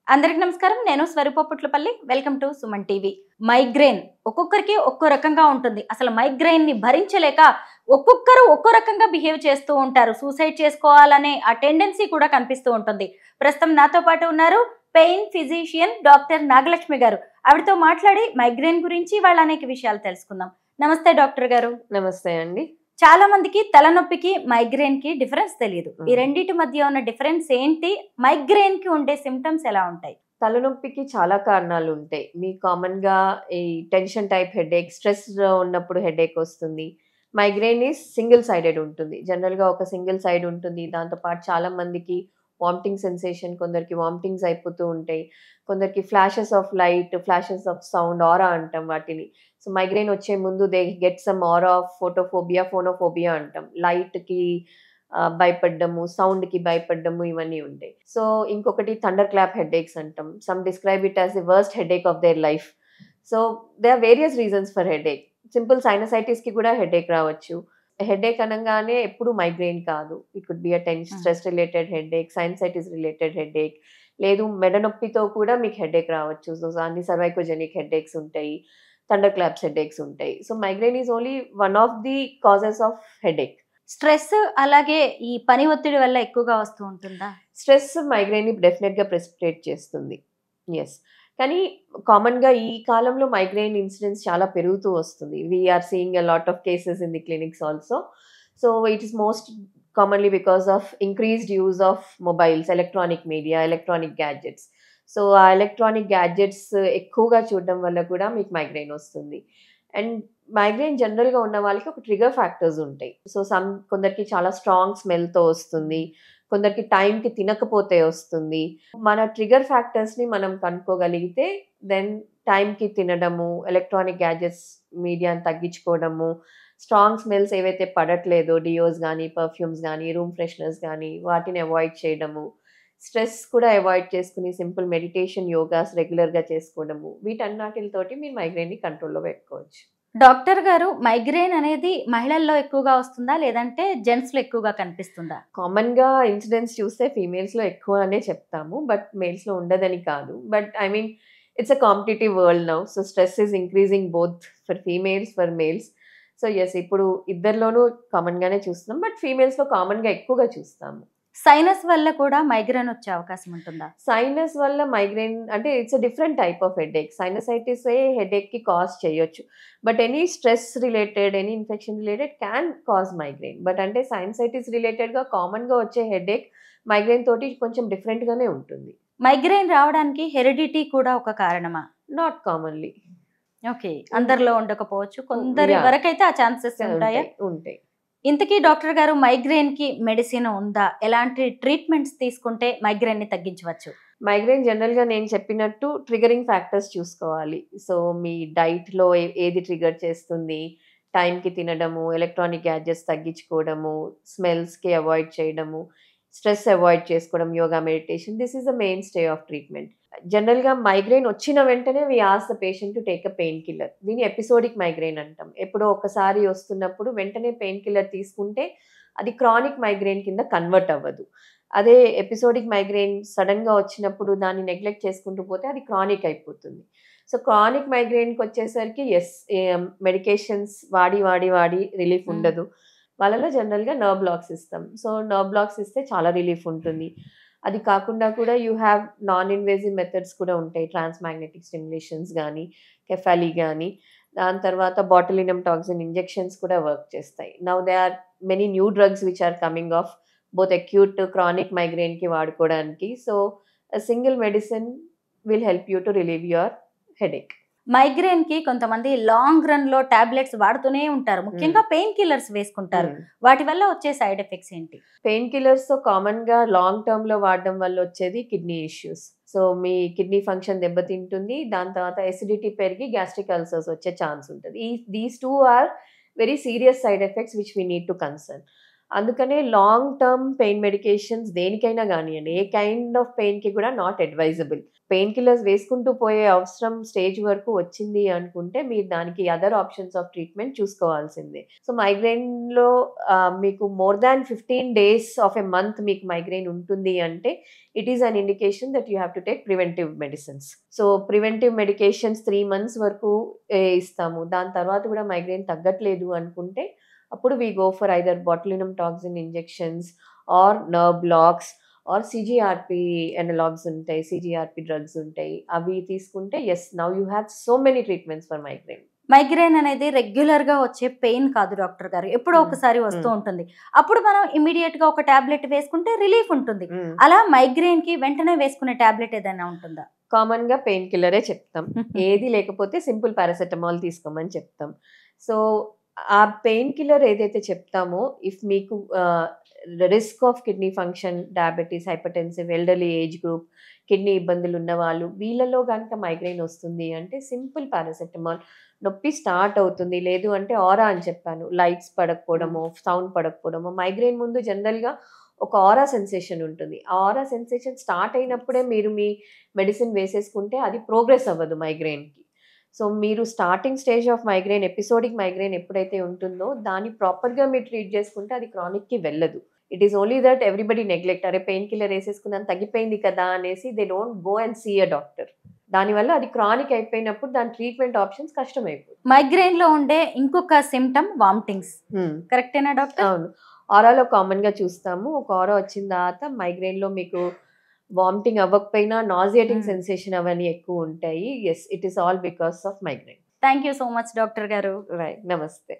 అందరికి నమస్కారం. నేను Swarupa Putlapalli. Welcome to Suman TV. Migraine ఒక్కొక్కరికి ఒక్కో రకంగా ఉంటుంది. అసలు మైగ్రేన్ ని భరించలేక ఒక్కొక్కరు ఒక్కో రకంగా బిహేవ్ చేస్తూ ఉంటారు. సూసైడ్ చేసుకోవాలనే ఆ టెండెన్సీ కూడా కనిపిస్తూ ఉంటుంది. ప్రస్తుతం నాతో పాటు ఉన్నారు పెయిన్ ఫిజిషియన్ డాక్టర్ నాగలక్ష్మి గారు. ఆవిడతో మాట్లాడి మైగ్రేన్ గురించి వాళ్ళ అనేక విషయాలు తెలుసుకుందాం. నమస్తే డాక్టర్ గారు. నమస్తే అండి. చాలా మందికి తలనొప్పికి మైగ్రేన్ కి డిఫరెన్స్ తెలియదు. ఈ రెండింటి మధ్య ఉన్న డిఫరెన్స్ ఏంటి? మైగ్రేన్ కి ఉండే సిమ్టమ్స్ ఎలా ఉంటాయి? తలనొప్పికి చాలా కారణాలు ఉంటాయి. మీ కామన్‌గా ఈ టెన్షన్ టైప్ హెడేక్, స్ట్రెస్‌లో ఉన్నప్పుడు హెడేక్ వస్తుంది. మైగ్రేన్ ఈస్ సింగిల్ సైడెడ్ ఉంటుంది. జనరల్‌గా ఒక సింగిల్ సైడ్ ఉంటుంది. దాంతో పాటు చాలా మందికి వామిటింగ్ సెన్సేషన్, కొందరికి వామిటింగ్స్ అయిపోతూ ఉంటాయి. కొందరికి flashes of light, flashes of sound, aura అంటాం వాటిని. సో, మైగ్రేన్ వచ్చే ముందు they get some aura of photophobia, phonophobia అంటాం. లైట్‌కి భయపడ్డము, సౌండ్‌కి భయపడ్డము ఇవన్నీ ఉంటాయి. సో, ఇంకొకటి థండర్ క్లాప్ హెడేక్స్ అంటాం. Some describe it as the worst headache of their life. So, there are various reasons for headache. Simple సైనసైటిస్‌కి కూడా హెడేక్ రావచ్చు. హెడేక్ అనంగానే ఎప్పుడు మైగ్రేన్ కాదు. It could be stress related headache, sinusitis related headache, లేదు మెడ నొప్పితో కూడా మీకు హెడేక్ రావచ్చు. సో, అన్ని సర్వైకోజెనిక్ హెడేక్స్ ఉంటాయి. థండర్ క్లాప్స్ హెడేక్స్ ఉంటాయి. So, migraine is only one of the causes of headache. Stress అలాగే ఈ పని ఒత్తిడి వల్ల ఎక్కువగా వస్తూ ఉంటుందా? స్ట్రెస్ మైగ్రేన్‌ని డెఫినిట్‌గా ప్రెసిపిటేట్ చేస్తుంది. యెస్. కానీ కామన్‌గా ఈ కాలంలో మైగ్రేన్ ఇన్సిడెన్స్ చాలా పెరుగుతూ వస్తుంది. We are seeing a lot of cases in the clinics also. So, it is most commonly because of increased use of mobiles, electronic media, electronic gadgets. So, ఆ electronic gadgets ఎక్కువగా చూడడం వల్ల కూడా మీకు migraine వస్తుంది. అండ్ మైగ్రేన్ జనరల్‌గా ఉన్న వాళ్ళకి ఒక ట్రిగ్గర్ ఫ్యాక్టర్స్ ఉంటాయి. సో, కొందరికి చాలా స్ట్రాంగ్ స్మెల్‌తో వస్తుంది. కొందరికి టైంకి తినకపోతే వస్తుంది. మన ట్రిగ్గర్ ఫ్యాక్టర్స్‌ని మనం కనుక్కోగలిగితే దెన్ టైంకి తినడము, ఎలక్ట్రానిక్ గ్యాడ్జెట్స్ మీడియాని తగ్గించుకోవడము, స్ట్రాంగ్ స్మెల్స్ ఏవైతే పడట్లేదో డియోస్ గానీ, పర్ఫ్యూమ్స్ గానీ, రూమ్ ఫ్రెషనర్స్ గానీ వాటిని అవాయిడ్ చేయడము, స్ట్రెస్ కూడా అవాయిడ్ చేసుకొని సింపుల్ మెడిటేషన్, యోగాస్ రెగ్యులర్‌గా చేసుకోవడము, వీటన్నిటితోటి మీరు మైగ్రేన్‌ని కంట్రోల్‌లో పెట్టుకోవచ్చు. డాక్టర్ గారు, మైగ్రేన్ అనేది మహిళల్లో ఎక్కువగా వస్తుందా? లేదంటే జెంట్స్‌లో ఎక్కువగా కనిపిస్తుందా? కామన్‌గా ఇన్సిడెంట్స్ చూస్తే ఫీమేల్స్‌లో ఎక్కువ అనే చెప్తాము. బట్ మేల్స్‌లో ఉండదని కాదు. But I mean it's a competitive world now. So, stress is increasing both for females, for males. So, yes, ఇప్పుడు ఇద్దరిలోనూ కామన్‌గానే చూస్తున్నాం. బట్ ఫీమేల్స్‌లో కామన్‌గా ఎక్కువగా చూస్తాము. సైనస్ వల్ల కూడా మైగ్రేన్ వచ్చే అవకాశం ఉంటుందా? సైనస్ వల్ల మైగ్రేన్ అంటే it's a different type of headache. సైనసైటిసే హెడేక్‌కి కాజ్ చేయొచ్చు. But any stress related, any infection related can cause migraine. But అంటే సైనసైటిస్ రిలేటెడ్‌గా కామన్‌గా వచ్చే హెడేక్ మైగ్రేన్ తోటి కొంచెం డిఫరెంట్‌గానే ఉంటుంది. మైగ్రేన్ రావడానికి హెరిడిటీ కూడా ఒక కారణమా? Not commonly. ఓకే. అందరిలో ఉండకపోవచ్చు. కొందరి యాహ్! వరకైతే ఆ ఛాన్సెస్ ఉంటాయా? ఉంటాయి. ఇంతకీ డాక్టర్ గారు, మైగ్రేన్ కి మెడిసిన్ ఉందా? ఎలాంటి ట్రీట్మెంట్స్ తీసుకుంటే మైగ్రేన్ ని తగ్గించవచ్చు? మైగ్రేన్ జనరల్‌గా నేను చెప్పినట్టు ట్రిగ్గరింగ్ ఫ్యాక్టర్స్ చూసుకోవాలి. సో, మీ డైట్‌లో ఏది ట్రిగ్గర్ చేస్తుంది, టైంకి తినడము, ఎలక్ట్రానిక్ గ్యాడ్జెట్స్ తగ్గించుకోవడము, స్మెల్స్‌కి అవాయిడ్ చేయడము, స్ట్రెస్ అవాయిడ్ చేసుకోవడం, yoga, meditation. This is the main stay of treatment. జనరల్‌గా మైగ్రేన్ వచ్చిన వెంటనే we ask the patient to take a pain killer. దీన్ని ఎపిసోడిక్ మైగ్రేన్ అంటాం. ఎప్పుడో ఒకసారి వస్తున్నప్పుడు వెంటనే పెయిన్ కిల్లర్ తీసుకుంటే అది క్రానిక్ మైగ్రేన్ కింద కన్వర్ట్ అవ్వదు. అదే ఎపిసోడిక్ మైగ్రేన్ సడెన్‌గా వచ్చినప్పుడు దాన్ని నెగ్లెక్ట్ చేసుకుంటూ పోతే అది క్రానిక్ అయిపోతుంది. సో, క్రానిక్ మైగ్రేన్‌కొచ్చేసరికి మెడికేషన్స్ వాడి రిలీఫ్ ఉండదు. వాళ్ళలో జనరల్‌గా నర్వ్ బ్లాక్స్ ఇస్తాం. సో, నర్వ్ బ్లాక్స్ ఇస్తే చాలా రిలీఫ్ ఉంటుంది. అది కాకుండా కూడా you have non invasive methods కూడా ఉంటాయి. ట్రాన్స్ మాగ్నెటిక్ స్టిమ్యులేషన్స్ గానీ, కెఫాలి గానీ, దాని తర్వాత బాటులినమ్ టాక్సిన్ ఇంజెక్షన్స్ కూడా వర్క్ చేస్తాయి. Now there are many new drugs which are coming of both acute, chronic మైగ్రేన్‌కి వాడుకోవడానికి. So, a single medicine will help you to relieve your headache. Migraine కి కొంతమంది లాంగ్ రన్ లో tablets వాడుతూనే ఉంటారు. ముఖ్యంగా పెయిన్ కిల్లర్స్ వేసుకుంటారు. వాటి వల్ల వచ్చే సైడ్ ఎఫెక్ట్స్ ఏంటి? పెయిన్ కిల్లర్స్‌తో కామన్‌గా లాంగ్ టర్మ్‌లో వాడడం వల్ల వచ్చేది కిడ్నీ ఇష్యూస్. సో, మీ కిడ్నీ ఫంక్షన్ దెబ్బతింటుంది. దాని తర్వాత ఎసిడిటీ పెరిగి గ్యాస్ట్రిక్ అల్సర్స్ వచ్చే ఛాన్స్ ఉంటది. These 2 are very serious side effects which we need to concern. అందుకనే లాంగ్ టర్మ్ పెయిన్ మెడికేషన్స్ దేనికైనా గానియండి, ఏ కైండ్ ఆఫ్ పెయిన్‌కి కూడా నాట్ అడ్వైజబుల్. పెయిన్ కిల్లర్స్ వేసుకుంటూ పోయే అవసరం స్టేజ్ వరకు వచ్చింది అనుకుంటే, మీరు దానికి అదర్ ఆప్షన్స్ ఆఫ్ ట్రీట్మెంట్ చూసుకోవాల్సిందే. సో, మైగ్రేన్‌లో మీకు more than 15 days of a month మీకు మైగ్రేన్ ఉంటుంది అంటే, it is an indication that you have to take preventive medicines. So, preventive medications 3 months వరకు ఇస్తాము. దాని తర్వాత కూడా మైగ్రేన్ తగ్గట్లేదు అనుకుంటే, అప్పుడు we go for either botulinum toxin injections or nerve blocks or CGRP analogues ఉంటాయి, సీజీఆర్పీ డ్రగ్స్ ఉంటాయి. అవి తీసుకుంటే yes, now you have so many treatments for migraine. Migraine అనేది రెగ్యులర్ గా వచ్చే పెయిన్ కాదు డాక్టర్ గారు, ఎప్పుడో ఒకసారి వస్తూ ఉంటుంది. అప్పుడు మనం ఇమీడియట్ గా ఒక టాబ్లెట్ వేసుకుంటే రిలీఫ్ ఉంటుంది. అలా మైగ్రేన్ కి వెంటనే వేసుకునే టాబ్లెట్ ఏదైనా ఉంటుందా? కామన్ గా పెయిన్ కిల్లరే చెప్తాం. ఏది లేకపోతే సింపుల్ పారాసెటమాల్ తీసుకోమని చెప్తాం. సో ఆ పెయిన్ కిల్లర్ ఏదైతే చెప్తామో, ఇఫ్ మీకు risk of kidney function, diabetes, hypertensive, elderly age group, kidney ఇబ్బందులు ఉన్న వాళ్ళు, వీళ్ళలో కనుక మైగ్రేన్ వస్తుంది అంటే సింపుల్ పారాసెటమాల్, నొప్పి స్టార్ట్ అవుతుంది. లేదు అంటే ఆరా అని చెప్పాను, లైట్స్ పడకపోవడము, సౌండ్ పడకపోవడము. మైగ్రేన్ ముందు జనరల్గా ఒక ఆరా సెన్సేషన్ ఉంటుంది. ఆ ఆరా సెన్సేషన్ స్టార్ట్ అయినప్పుడే మీరు మీ మెడిసిన్ వేసేసుకుంటే అది ప్రోగ్రెస్ అవ్వదు మైగ్రేన్కి. సో మీరు starting stage of migraine, episodic migraine ఎప్పుడైతే ఉంటుందో దాన్ని ప్రాపర్గా మీరు ట్రీట్ చేసుకుంటే అది క్రానిక్కి వెళ్ళదు. It is only that everybody neglect, అరే పెయిన్ కిల్లర్ వేసేసుకున్నాను తగ్గిపోయింది కదా అనేసి they don't go and see a doctor. దానివల్ల అది క్రానిక్ అయిపోయినప్పుడు దాని ట్రీట్మెంట్ ఆప్షన్స్ కష్టమైపోతుంది. మైగ్రేన్ లో ఉండే ఇంకొక సిమ్టమ్ వామిటింగ్స్, కరెక్టేనా డాక్టర్? అవును, ఆరాలో కామన్ గా చూస్తాము. ఒక ఆరా వచ్చిన తర్వాత మైగ్రేన్ లో మీకు వామిటింగ్ అవ్వకపోయినా నాజియేటింగ్ సెన్సేషన్ అవన్నీ ఎక్కువ ఉంటాయి. Yes, it is all because of migraine. Thank you so much doctor గారు. రైట్, నమస్తే.